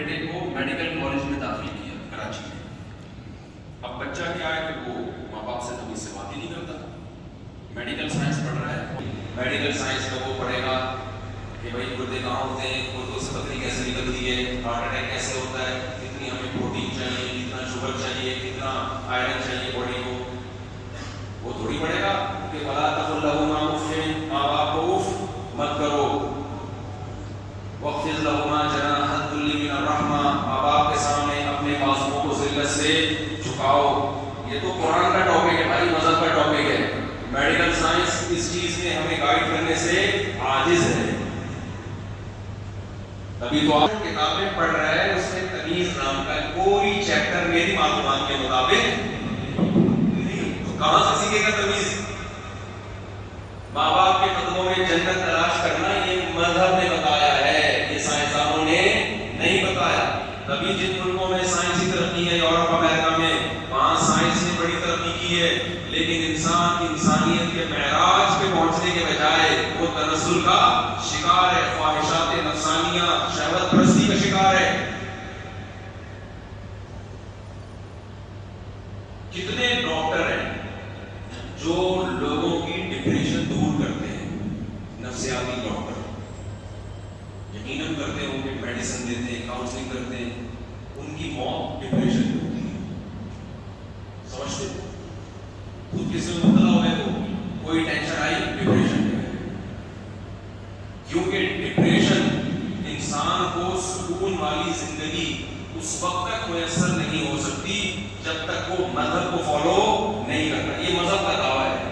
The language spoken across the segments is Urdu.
بیٹے کو میڈیکل کالج میں داخل کیا کراچی میں. اب بچہ کیا ہے کہ وہ ماں باپ سے تمیز سے بات ہی نہیں کرتا. میڈیکل سائنس پڑھ رہا ہے. میڈیکل سائنس میں وہ پڑھے گا کہ بھائی گردے کہاں ہوتے ہیں, گردوں سے پتھری کیسے نکلتی ہے, ہارٹ اٹیک کیسے ہوتا ہے, کتنی ہمیں پروٹین چاہیے, کتنا شوگر چاہیے, کتنا آئرن چاہیے باڈی کو. وہ تھوڑی پڑھے گا کہ بلا تقل لہما اف, ماں باپ کو اف مت کرو, واخفض لہما جناح الذل من الرحمہ, ماں باپ کے سامنے اپنے بازوؤں کو ذلت سے جھکاؤ. یہ تو قرآن کا ٹاپک ہے بھائی, مذہب کا ٹاپک ہے. میڈیکل سائنس اس چیز میں ہمیں گائیڈ کرنے سے عاجز ہے. ابھی تو آپ کتابیں پڑھ رہے ہیں, اس میں تمیز نام کا کوئی چیپٹر میری معلومات کے مطابق نہیں. تو کہاں سے سیکھے گا تمیز؟ ماں باپ کے قدموں میں جنت تلاش کرنا یہ مذہب نے بتایا ہے, یہ سائنسدانوں نے نہیں بتایا. تبھی جن ملکوں میں سائنسی ترقی ہے, یورپ امریکہ میں, وہاں سائنس نے بڑی ترقی کی ہے, لیکن انسان انسانیت کے معراج پہ پہنچنے کے بجائے وہ تنزل کا شکار ہے, خواہشات نفسانیہ, شہوت پرستی کا شکار ہے. کتنے ڈاکٹر ہیں جو لوگوں کی ڈپریشن دور کرتے ہیں, نفسیاتی ڈاکٹر یقیناً کرتے ہوں کہ میڈیسن دیتے ہیں, کاؤنسلنگ کرتے ہیں, ان کی موت ڈپریشن میں ہوتی ہے. سمجھتے ہیں خود کسی میں مبتلا ہو گئے تو کوئی ٹینشن آئی ڈپریشن میں, کیونکہ ڈپریشن انسان کو سکون والی زندگی اس وقت تک میسر نہیں ہو سکتی جب تک وہ مذہب کو فالو نہیں کرتا. یہ مذہب کا دعویٰ ہے.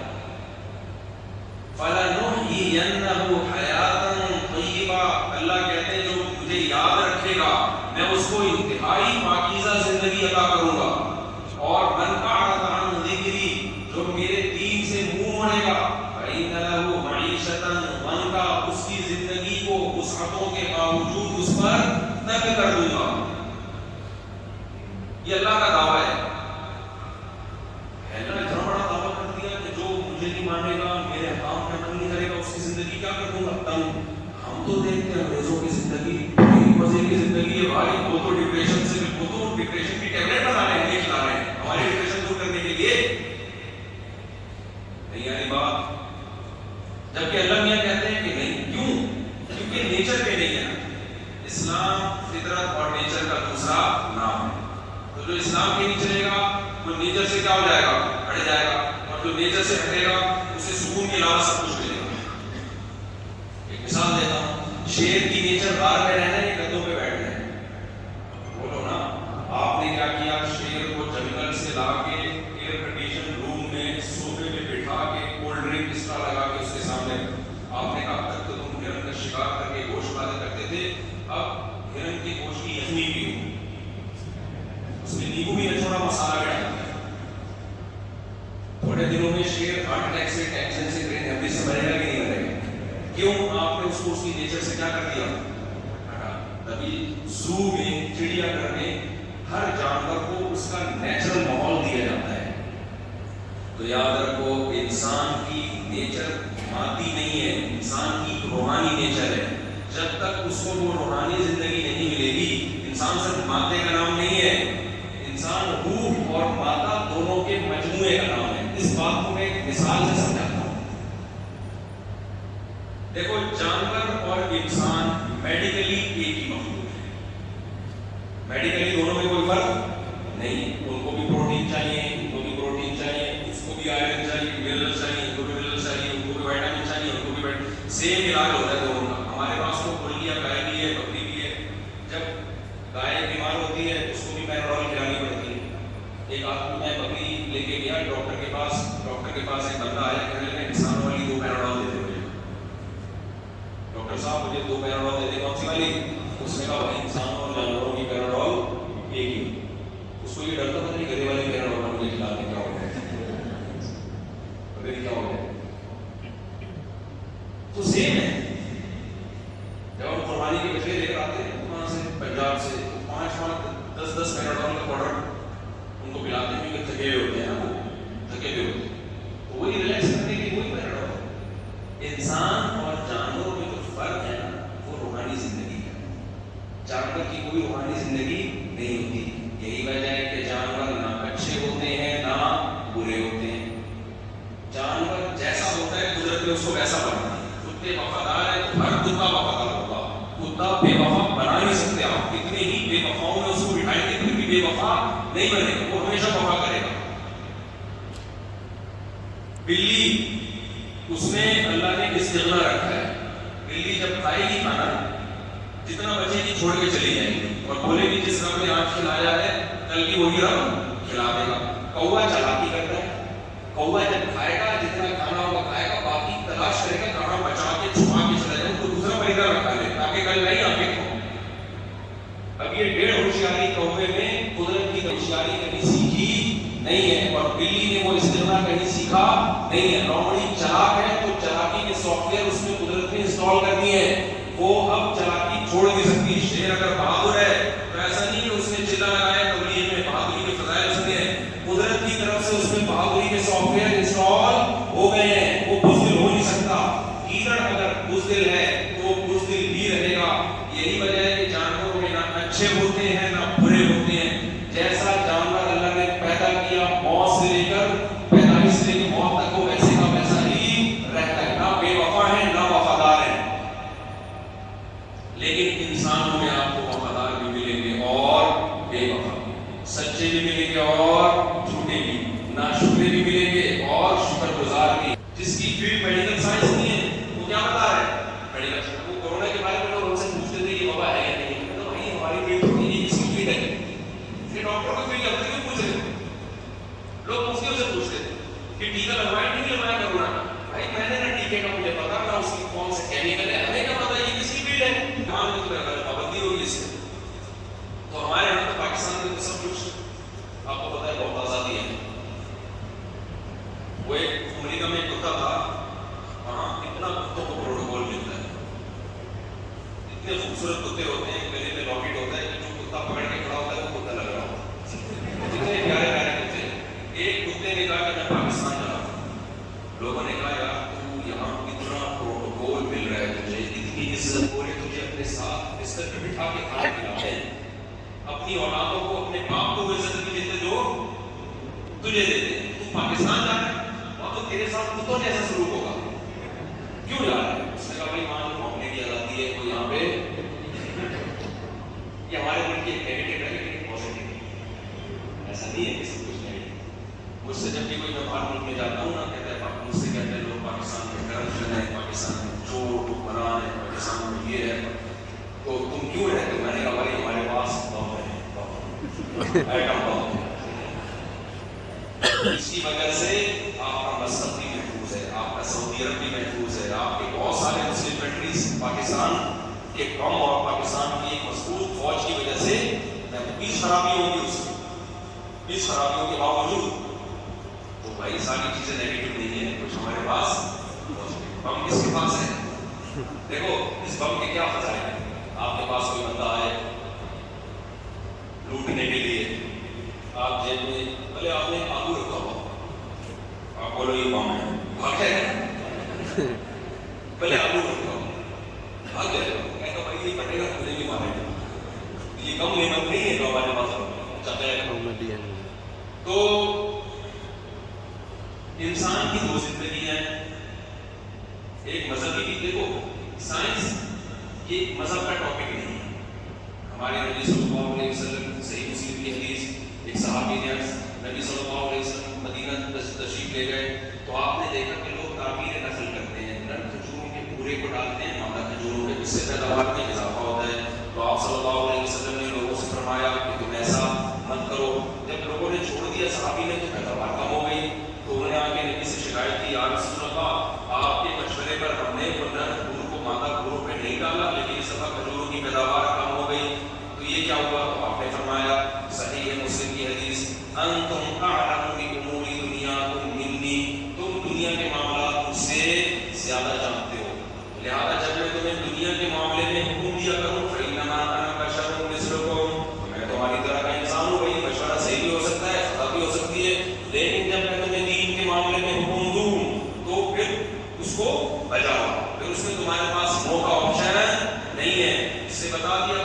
فَلَنُحْيِيَنَّهُ حَيَاتًا طَيِّبَةً, اللہ کہتے ہیں جو مجھے یاد رکھے گا میں اس کو انتہائی پاکیزہ زندگی عطا کروں گا. اور مَنْ أَعْرَضَ عَنْ ذِكْرِي, جو میرے دین سے منہ موڑے گا, فَإِنَّ لَهُ مَعِيشَةً ضَنْكًا, اس کی زندگی کو وسعتوں کے باوجود اس پر تنگ کر دوں گا. یہ اللہ کا دعویٰ ہے. اللہ نے اتنا بڑا دعویٰ کر دیا کہ جو مجھے نہیں مانے گا, میرے حکام پہ عمل نہیں کرے گا, اس کی زندگی کیا کر دوں گا, تنگ. ہم تو دیکھتے ہیں انگریزوں کی زندگی بڑی مزے کی زندگی ہے بھائی. وہ تو ڈپریشن سے, وہ تو ڈپریشن کی ٹیبلٹ بنا رہے ہیں, یہ کھلا رہے ہیں ہماری ڈپریشن دور کرنے کے لیے. نہیں آئی بات. جبکہ اللہ میاں کہتے ہیں کہ نہیں. کیوں؟ کیونکہ نیچر پہ نہیں ہے. اسلام فطرت اور نیچر کا دوسرا نام ہے. تو جو اسلام کے نہیں چلے گا وہ نیچر سے کیا ہو جائے گا, ہٹ جائے گا, اور جو نیچر سے ہٹے گا اسے سکون کے علاوہ سب کچھ ملے گا. ایک مثال دیتا ہوں, شیر کی نیچر غار میں رہنا ہے, گدوں پہ بیٹھنا ہے. بولو نا, آپ نے کیا کیا, شیر کو جنگل سے لا کے ایئر کنڈیشن روم میں صوفے پہ بٹھا کے کولڈ ڈرنک اس طرح لگا کے اس کے سامنے, آپ نے کہا تک تو تم ہرن کا شکار کر کے گوشت کھاتے کرتے تھے, اب ہرن کے گوشت کی یخنی پیو, اس میں نیبو بھی نہ چھوڑا, مسالہ بھی ڈالا. تھوڑے دنوں میں شیر ہارٹ اٹیک سے, ٹینشن سے, برین ہیمریج سے مرے گا کہ نہیں مرے گا؟ کیوں؟ آپ نے اس کو اس کی نیچر سے کیا کر دیا, ہٹا. تبھی زو میں, چڑیا گھر میں ہر جانور کو اس کا نیچرل ماحول دیا جاتا ہے. تو یاد رکھو, انسان کی نیچر مادی نہیں ہے, انسان کی روحانی نیچر ہے. جب تک اس کو وہ روحانی زندگی نہیں ملے گی, انسان صرف مادے کا نام نہیں ہے, انسان روح اور مادہ دونوں کے مجموعے کا نام ہے. اس بات کو میں ایک مثال سے سمجھاتا ہوں. دیکھو, جانور اور انسان میڈیکلی ایک ہی مخلوق ہے. میڈیکلی دونوں میں کوئی فرق نہیں. ان کو بھی پروٹین چاہیے, ان کو بھی پروٹین چاہیے, اس کو بھی آئرن چاہیے, منرل چاہیے, ان کو بھی منرل چاہیے, ان کو بھی وٹامن چاہیے, ان کو بھی وٹامن. سیم علاج ہوتا ہے دونوں کا. ہمارے پاس تو مرغی ہے, گائے بھی ہے, بکری بھی ہے. جب گائے بیمار ہوتی ہے اس کو بھی پیراڈول کھلانی پڑتی ہے. ایک آدمی, میں بکری لے کے گیا ڈاکٹر کے پاس, ڈاکٹر کے پاس ایک بندہ آیا, کہنے لگا انسان والی 2 پیراڈول دے دے مجھے. ڈاکٹر صاحب مجھے 2 پیراڈول دے دیں, کون سی والی؟ اس نے کہا بھائی انسانوں اور جانوروں کی پیراڈول ایک ہی. اس کو یہ ڈر تو پتہ نہیں گدے والی پیراڈول مجھے کھلا دیں, کیا ہو گیا, پتہ نہیں کیا ہو گیا. تو سیم ہے. جب ہم قربانی کے بچے لے کر آتے ہیں وہاں سے, پنجاب سے, 5-10 پیراڈول کا پاؤڈر ان کو پلاتے ہیں, کیونکہ تھکے ہوئے ہوتے ہیں, وہ تھکے ہوئے ہوتے ہیں, تو وہی ریلیکس کرنے کی وہی پیراڈول. انسان اور جانوروں میں جو فرق ہے نا, وہ روحانی زندگی ہے. جانور کی کی کوئی روحانی زندگی نہیں ہوتی. یہی وجہ ہے کہ جانور نہ اچھے ہوتے ہیں نہ برے ہوتے ہیں. جانور جیسا ہوتا ہے قدرت نے اس کو ویسا بنایا. کتے وفادار ہیں تو ہر کتا وفادار ہوگا. کتا بے وفا بنا نہیں سکتے آپ. کتنے ہی بے وفاؤں میں اس کو بٹھائیں گے پھر بھی بے وفا نہیں بنے گا. وہ ہمیشہ وفا کرے گا. بلی اس میں اللہ نے استغنا رکھا ہے. بلی جب کھائے گی کھانا جتنا بچے گی چھوڑ کے چلی جائے گی اور بولے گی جس رب نے آج کھلایا ہے کل بھی وہی رب کھلا دے گا. کوا چالاکی کرتا ہے. کوا جب کھائے گا جتنا کھانا ہوگا کھائے گا, باقی تلاش کرے گا کھانا بچا کے چھپا کے چلا جائے تو دوسرا پریندہ رکھا لے تاکہ کل نہیں آپ کے کھاؤ. اب یہ ڈیڑھ ہوشیاری کوے میں قدرت کی ہوشیاری کہیں سیکھی نہیں ہے اور بلی نے وہ استعمال کہیں سیکھا نہیں ہے. لومڑی چلاک ہے تو چلاکی کے سافٹ ویئر اس میں قدرت نے انسٹال کر دی ہے. وہ اب چلاکی چھوڑ نہیں سکتی. شیر اگر بہادر ہے تو ایسا نہیں کہ اس نے چلا لگایا تبلیغ میں بہادری کے فضائل اس نے قدرت کی طرف سے اس میں بہادری کے سافٹ ویئر انسٹال ہو گئے ہیں. وہ بزدل ہو نہیں سکتا. گیدڑ اگر بزدل ہے تو وہ بزدل ہی رہے گا. یہی وجہ ہے کہ جانوروں میں نہ اچھے ہوتے ہیں نہ برے ہوتے ہیں. جیسا جانور اللہ نے پیدا کیا موت سے لے کر پیدائش سے لے کے موت تک وہ ویسے کا ویسا ہی رہتا ہے. نہ بے وفا ہے نہ وفادار ہے. لیکن انسانوں میں آپ کو وفادار بھی ملیں گے اور بے وفا بھی. سچے بھی ملیں گے اور جھوٹے بھی. ناشکرے بھی ملیں گے اور شکر گزار بھی. جس کی فیلڈ میڈیکل سائنس نہیں ہے وہ کیا بتا رہا ہے میڈیکل سائنس. وہ کورونا کے بارے میں لوگ ان سے پوچھتے تھے یہ وبا ہے یا نہیں. تو بھائی ہماری فیلڈ تو نہیں, اس کی فیلڈ ہے. یہ ڈاکٹر کو فیلڈ ہے کیوں پوچھ رہے لوگ مفتیوں سے پوچھتے تھے کہ ٹیکا لگوایا نہیں لگوایا کورونا. بھائی میں نے نہ ٹیکے کا مجھے پتا نہ اس کی کون سے کیمیکل ہے. ہمیں کیا پتا یہ کس کی فیلڈ ہے. مان لو تو پابندی ہوگی اس سے. تو ہمارے یہاں تو پاکستان میں تو سب کچھ آپ کو پتا ہے بہت آزادی ہے. وہ ایک امریکہ میں ایک کتا تھا وہاں اتنا کتوں کو پروٹوکول ملتا ہے. اتنے خوبصورت کتے ہوتے ہیں گلے میں لاکٹ ہوتا ہے کہ جو کتا پکڑ کے کھڑا ہوتا ہے وہ کتا لگ رہا ہوتا ہے. اتنے پیارے پیارے کتے. ایک کتے نے کہا کہ میں پاکستان جا رہا ہوں. لوگوں نے کہا یار تو یہاں اتنا پروٹوکول مل رہا ہے تجھے اتنی عزت ہو رہی تجھے اپنے ساتھ بستر پہ بٹھا کے کھانا کھلاتے ہیں. اپنی اولادوں کو اپنے باپ کو وہ عزت نہیں دیتے جو تجھے دیتے ہیں. تو پاکستان جا رہا ہے وہاں تو تیرے ساتھ کتوں جیسا سلوک ہوگا. کیوں جا رہا ہے؟ اس نے کہا بھائی مان لو معاملے کی آزادی ہے تو یہاں پہ یہ ہمارے ملک کی ایک نیگیٹو ہے لیکن پازیٹیو ایسا نہیں ہے کہ سب کچھ نیگیٹو. مجھ سے جب بھی کوئی میں باہر ملک میں جاتا ہوں نا کہتے ہیں مجھ سے کہتے ہیں لوگ پاکستان میں کرپشن ہے, پاکستان میں چور حکمران ہے, پاکستان میں یہ ہے تو تم کیوں رہتے ہو. میں نے کہا بھائی ہمارے پاس بم ہے, ایٹم بم ہے. اس کی وجہ سے آپ کا مذہب بھی محفوظ ہے, آپ کا سعودی عرب بھی محفوظ ہے, آپ کے بہت سارے مسلم کنٹریز پاکستان کے بم اور پاکستان کی ایک مضبوط فوج کی وجہ سے 20 خرابی ہوگی اس میں 20 خرابیوں کے باوجود. تو بھائی ساری چیزیں نیگیٹو نہیں ہیں. کچھ ہمارے پاس بم کس کے پاس ہے. دیکھو اس بم کے کیا فضائل ہیں. آپ کے پاس کوئی بندہ آئے لوٹنے کے لیے, آپ جیب میں بھلے آپ نے آلو رکھا ہوا, آپ بولو یہ بم ہے, بھاگ جائے گا. بھلے آلو رکھا ہوا بھاگ جائے گا. کہتا بھائی یہ پڑے گا مجھے بھی مارے گا. یہ کم نعمت نہیں ہے جو ہمارے پاس چاہتا ہے. تو انسان کی دو زندگیاں ہیں. ایک مذہبی بھی. دیکھو سائنس یہ مذہب کا ٹاپک نہیں ہے. ہمارے نبی صلی اللہ علیہ وسلم صحیح مسلم کی حدیث ایک صحابی نے نبی صلی اللہ علیہ وسلم مدینہ تشریف لے گئے تو آپ نے دیکھا کہ لوگ تعبیر نسل کرتے ہیں. نر کھجوروں کے پورے کو ڈالتے ہیں مادہ کھجوروں کے, جس سے پیداوار میں اضافہ ہوتا ہے. تو آپ صلی اللہ علیہ وسلم نے لوگوں سے فرمایا کہ تم ایسا مت کرو. جب لوگوں نے چھوڑ دیا صحابی نے تو پیداوار کم ہو گئی. تو انہوں نے آگے نبی سے شکایت کی, یا رسول اللہ آپ کے مشورے پر ہم نے نر کھجور کو مادہ کھجوروں پہ نہیں ڈالا لیکن اس دفعہ کھجوروں کی پیداوار کم ہو گئی. تو یہ کیا ہوا؟ تو آپ نے فرمایا صحیح مسلم کی حدیث, انتم اعلم بامور دنیاکم منی, تم دنیا کے معاملات مجھ سے زیادہ جانتے ہو. لہذا جب میں تمہیں دنیا کے معاملے میں حکم دیا کروں فإنما أنا بشر مثلكم, تو میں تمہاری طرح کا انسان ہوں. بھائی مشورہ صحیح بھی ہو سکتا ہے, خطا بھی ہو سکتی ہے, لیکن جب میں تمہیں دین کے معاملے میں حکم دوں تو پھر اس کو بجاؤ. پھر اس میں تمہارے پاس نو کا آپشن نہیں ہے. اس سے بتا دیا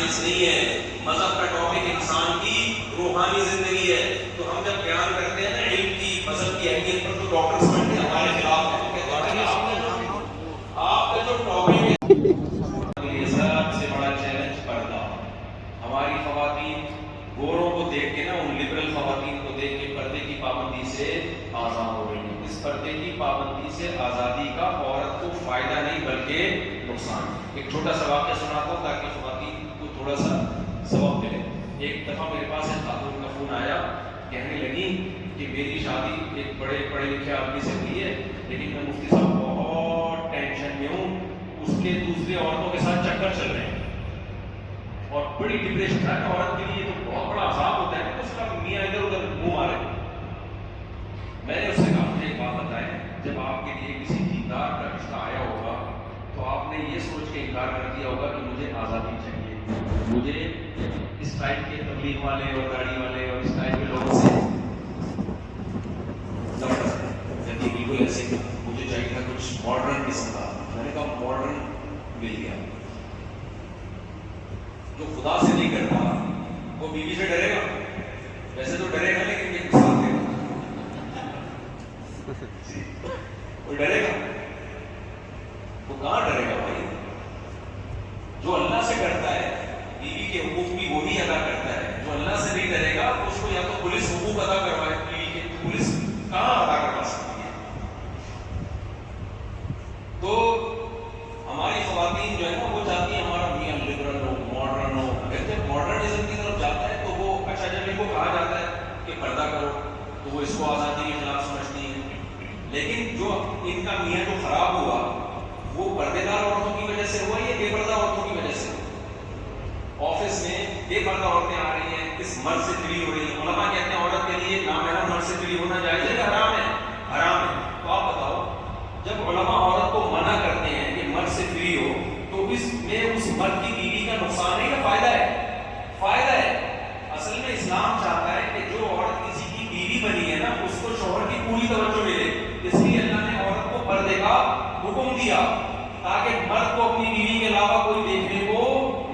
سائنس نہیں ہے. مذہب کا ٹاپک انسان کی روحانی زندگی ہے. تو ہم جب بیان کرتے ہیں نا علم کی مذہب کی اہمیت پر تو ڈاکٹر سمجھتے ہیں ہمارے خلاف ہے. آپ کا جو ٹاپک ہے سب سے بڑا چیلنج پردہ. ہماری خواتین گوروں کو دیکھ کے نا ان لبرل خواتین کو دیکھ کے پردے کی پابندی سے آزاد ہو رہی ہیں. اس پردے کی پابندی سے آزادی کا عورت کو فائدہ نہیں بلکہ نقصان. ایک چھوٹا سا واقعہ سناتا ہوں تاکہ خواتین کو تھوڑا سا سبق ملے. ایک دفعہ میرے پاس ایک خاتون کا فون آیا, کہنے لگی کہ میری شادی ایک بڑے پڑھے لکھے آدمی سے ہوئی ہے, لیکن میں مفتی صاحب بہت ٹینشن میں ہوں, اس کے دوسرے عورتوں کے ساتھ چکر چل رہے ہیں اور بڑی ڈپریشن ہے. عورت کے لیے تو بہت بڑا عذاب ہوتا ہے کہ اس کا میاں ادھر ادھر منہ مارے. میں نے اس سے کہا مجھے ایک بات بتائیں, جب آپ کے لیے کسی دیندار کا رشتہ آیا ہوگا تو آپ نے یہ سوچ کے انکار کر دیا ہوگا کہ مجھے آزادی چاہیے, مجھے اس ٹائپ کے تبلیغ والے اور داڑھی والے اور اس ٹائپ کے لوگوں سے بالکل ایسے مجھے چاہیے تھا کچھ ماڈرن قسم کا. میں نے کہا ماڈرن مل گیا. جو خدا سے نہیں کرتا وہ بیوی سے ڈرے گا, ویسے تو ڈرے گا لیکن ایک مثال دے گا. وہ ڈرے گا, وہ کہاں ڈرے گا بھائی؟ جو اللہ سے کرتا ہے بیوی کے حقوق بھی وہی ادا کرتا ہے. جو اللہ سے نہیں ڈرے گا اس کو یا تو پولیس حقوق ادا کروائے بیوی کے, پولیس کہاں ادا کروا سکتی ہے. تو ہماری خواتین جو ہے نا وہ چاہتی ہیں ہمارا میاں لبرل ہو, ماڈرن ہو. اگر جب ماڈرنزم کی طرف جاتا ہے تو وہ اچھا, جب ان کو کہا جاتا ہے کہ پردہ کرو تو وہ اس کو آزادی کے خلاف سمجھتی ہیں. لیکن جو ان کا میاں جو خراب ہوا وہ پردے دار عورتوں کی وجہ سے ہوا یا بے پردہ عورتوں کی وجہ سے؟ آفس میں بے پردہ عورتیں آ رہی ہیں, اس مرد سے فری ہو رہی ہیں. علماء کہتے ہیں عورت کے لیے نامحرم مرد سے فری ہونا جائز ہے کہ حرام ہے؟ حرام ہے. تو آپ بتاؤ, جب علماء عورت کو منع کرتے ہیں کہ مرد سے فری ہو تو اس میں اس مرد کی بیوی کا نقصان ہے یا فائدہ ہے؟ فائدہ ہے. اصل میں اسلام چاہتا ہے کہ جو عورت کسی کی بیوی بنی ہے نا اس کو شوہر کی پوری توجہ ملے. اس لیے اللہ نے عورت کو پردے کا حکم دیا تاکہ مرد کو اپنی بیوی کے علاوہ کوئی دیکھنے کو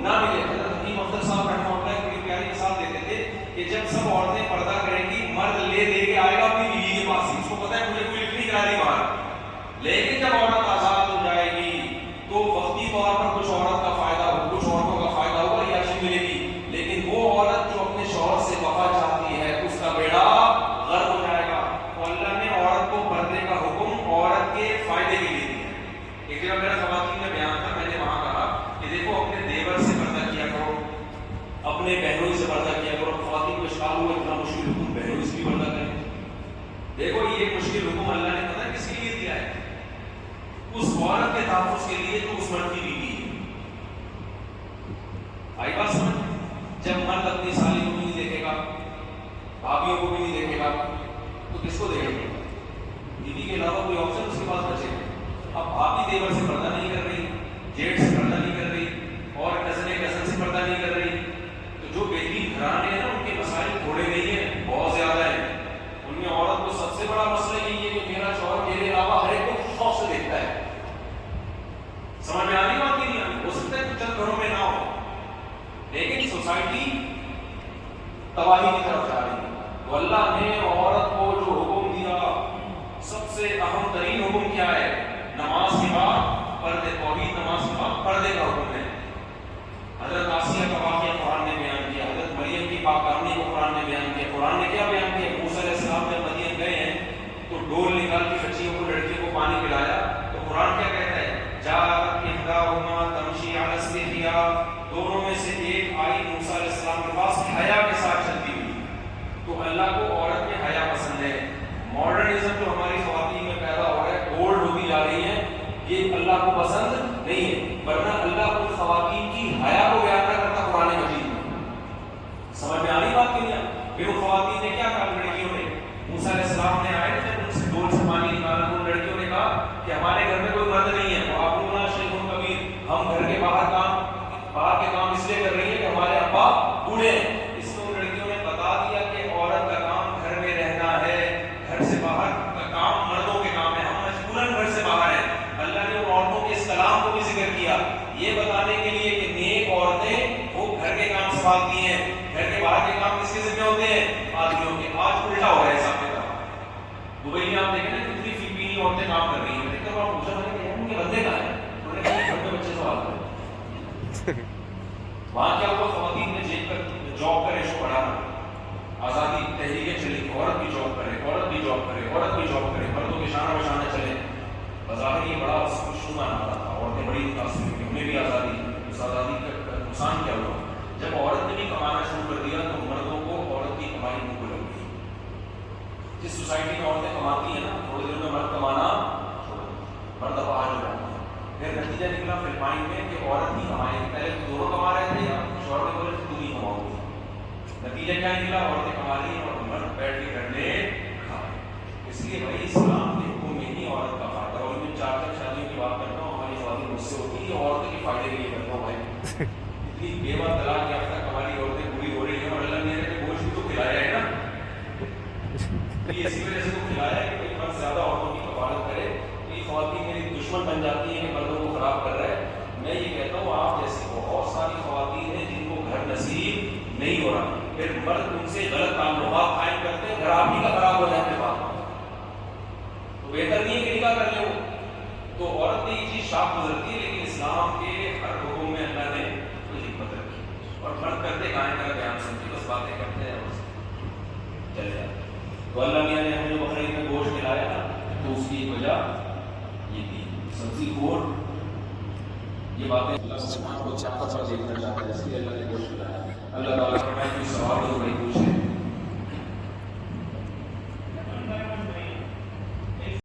نہ ملے. حضرت حکیم افضل صاحب رحمہ اللہ ایک بڑی پیاری مثال دیتے تھے کہ جب سب عورتیں پردہ کریں گی مرد لے دے کے آئے گا اپنی بیوی کے پاس, اس کو پتہ ہے مجھے کوئی لفٹ نہیں کرا دی باہر. لیکن جب عورت آزاد ہو جائے گی تو وقتی طور پر کچھ عورت کا فائدہ ہو, کچھ عورتوں کا فائدہ ہوگا, یاشی ملے گی. لیکن وہ عورت جو اپنے شوہر سے وفا چاہتی ہے اس کا بیڑا غرق ہو جائے گا. تو اللہ نے عورت کو پردے کا حکم عورت کے فائدے کے لیے دیا. ایک جگہ میرا خواتین میں بیان تھا, میں نے وہاں کہا کہ دیکھو اپنے دیور سے پردہ کیا کرو, اپنے بہنوئی سے پردہ کیا کرو. خواتین کو اشکال ہوا اتنا مشکل حکم بہنوئی سے بھی پردہ کریں. دیکھو یہ مشکل حکم اللہ نے پتہ کس کے لیے دیا ہے؟ اس عورت کے تحفظ کے لیے جو اس مرد کی بیوی ہے. آئی بات سمجھ؟ جب مرد اپنی سالی کو بھی نہیں دیکھے گا, بھابھیوں کو بھی نہیں دیکھے گا, تو کس کو دیکھے گا؟ بیوی کے علاوہ کوئی آپشن اس کے پاس بچے گا. اب بھابھی دیور سے پردہ نہیں کر رہی, جیٹ سے پردہ نہیں کر رہی, اور کزن سے پردہ نہیں کر رہی, تو جو بہترین گھرانے ہیں نا ان کے مسائل تھوڑے نہیں ہیں, بہت زیادہ ہیں. ان میں عورت کو سب سے بڑا مسئلہ یہی ہے کہ میرا شوہر میرے علاوہ ہر ایک کو خوف سے دیکھتا ہے. سمجھ میں آنی بات نہیں آنی, ہو سکتا ہے کہ چند گھروں میں نہ ہو, لیکن سوسائٹی تباہی کی طرف جا رہی ہے. تو اللہ نے عورت کو جو حکم دیا, سب سے اہم ترین حکم کیا ہے؟ نماز کے بعد پردے, توحید نماز کے بعد پردے کا حکم ہے. حضرت آسیہ کا واقعہ قرآن نے بیان کیا, حضرت مریم کی پاکدامنی کو قرآن نے بیان کیا. قرآن نے کیا بیان کیا؟ موسیٰ علیہ السلام جب مدین گئے ہیں تو ڈول نکال کے بچیوں کو, لڑکیوں کو پانی پلایا. تو قرآن کیا کہتا ہے؟ جاءت احداہما تمشی علی استحیاء, دونوں میں سے ایک آئی موسیٰ علیہ السلام کے پاس حیا کے ساتھ چلتی ہوئی. تو اللہ کو عورت میں حیا پسند ہے. ماڈرنزم جو ہماری خواتین میں پیدا ہو رہا ہے, اولڈ ہوتی جا رہی ہے, یہ اللہ کو پسند نہیں ہے. ورنہ اللہ کو خواتین کی حیا کو بیان نہ کرتا قرآن مجید میں. سمجھ میں آ رہی بات کی نہیں؟ پھر ان خواتین نے کیا کہا, لڑکیوں نے, موسیٰ علیہ السلام نے آئے جب ان سے ڈول سے پانی نکالا تو لڑکیوں نے کہا کہ ہمارے گھر میں کوئی مرد نہیں ہے, وہ ابونا شیخ کبیر, ہم گھر کے باہر کے کام اس لیے کر رہی ہیں کہ ہمارے ابا بوڑھے ہیں. اس کو لڑکیوں نے بتا دیا کہ عورت کا کام گھر میں رہنا ہے, گھر سے باہر کا کام مردوں کے کام ہے, ہم مجبوراً گھر سے باہر ہیں. اللہ نے ان عورتوں کے اس کلام کو بھی ذکر کیا یہ بتانے کے لیے کہ نیک عورتیں وہ گھر صفات دی ہیں, گھر کے باہر کے کام کس کے ذمہ ہوتے ہیں؟ آدمیوں کے. آج الٹا ہو رہا ہے سب کے کام. دبئی میں آپ دیکھیں نا کتنی فلپینی عورتیں کام کر رہی ہیں. دیکھ کر وہاں پوچھا میں نے ان کے بندے کہاں ہیں؟ انہوں نے کہا گھر میں بچے سوال کریں. وہاں کیا ہوا, خواتین نے جاب کا ریشو بڑھانا, آزادی تحریکیں چلی, عورت بھی جاب کرے, عورت بھی جاب کرے, عورت بھی جاب کرے, مردوں کے شانہ بشانہ چلے. بظاہر یہ بڑا خوشنما نعرہ تھا, عورتیں بڑی متاثر ہوئی, انہیں بھی آزادی. اس آزادی کا نقصان کیا ہوا, جب عورت نے بھی کمانا شروع کر دیا تو مردوں کو عورت کی کمائی منہ کو لگ گئی. جس سوسائٹی میں عورتیں کماتی ہیں نا, تھوڑے دنوں میں مرد کمانا مرد باہر ہو جاتا ہے. پھر نتیجہ نکلا فلپائن میں کہ عورت ہی کمائے گی. پہلے تو دونوں کما رہے تھے, شوہر نے بولے تم ہی کماؤ گی. نتیجہ کیا نکلا, عورتیں کما لی اور مرد بیٹھ کے کرنے کھائے. اس لیے بھائی اسلام کے حکم میں ہی عورت کا فائدہ. اور میں 4 شادیوں کی بات کرتا ہوں, ہماری خواتین مجھ سے ہوتی ہے, عورتوں کے فائدے کے لیے کرتا ہوں بھائی. اتنی بیوہ طلاق یافتہ ہماری عورتیں بری ہو رہی ہیں, اور اللہ نے ہمیں گوشت بھی تو کھلایا ہے نا. اسی وجہ سے تو کھلایا ہے کہ کوئی مرد زیادہ عورتوں کی کفالت کرے. یہ خواتین میری دشمن بن جاتی ہیں کہ مردوں کو خراب کر رہا ہے. میں یہ کہتا ہوں آپ جیسی بہت ساری خواتین ہیں جن کو گھر نصیب نہیں ہو رہا, پھر مرد ان سے غلط تعلقات قائم کرتے ہیں, گھر آپ ہی کا خراب ہو جانے کے بعد. تو بہتر نہیں ہے کہ نکاح کر لے وہ. تو عورت نے یہ چیز شاپ گزرتی ہے, لیکن اسلام کے ہر حکم میں اللہ نے کوئی حکمت رکھی. اور مرد کرتے گائے کا بیان سمجھے, بس باتیں کرتے ہیں اور چلے جاتے ہیں. تو اللہ میاں نے ہمیں جو بقرعید میں گوشت کھلایا نا, تو اس کی ایک وجہ یہ تھی, سبزی خور. یہ باتیں اللہ سبحانہ و تعالیٰ دیکھنا چاہتا ہے, اس لیے اللہ نے گوشت کھلایا. اللہ تعالیٰ فرمائے کوئی سوال ہو بھائی پوچھ لیں.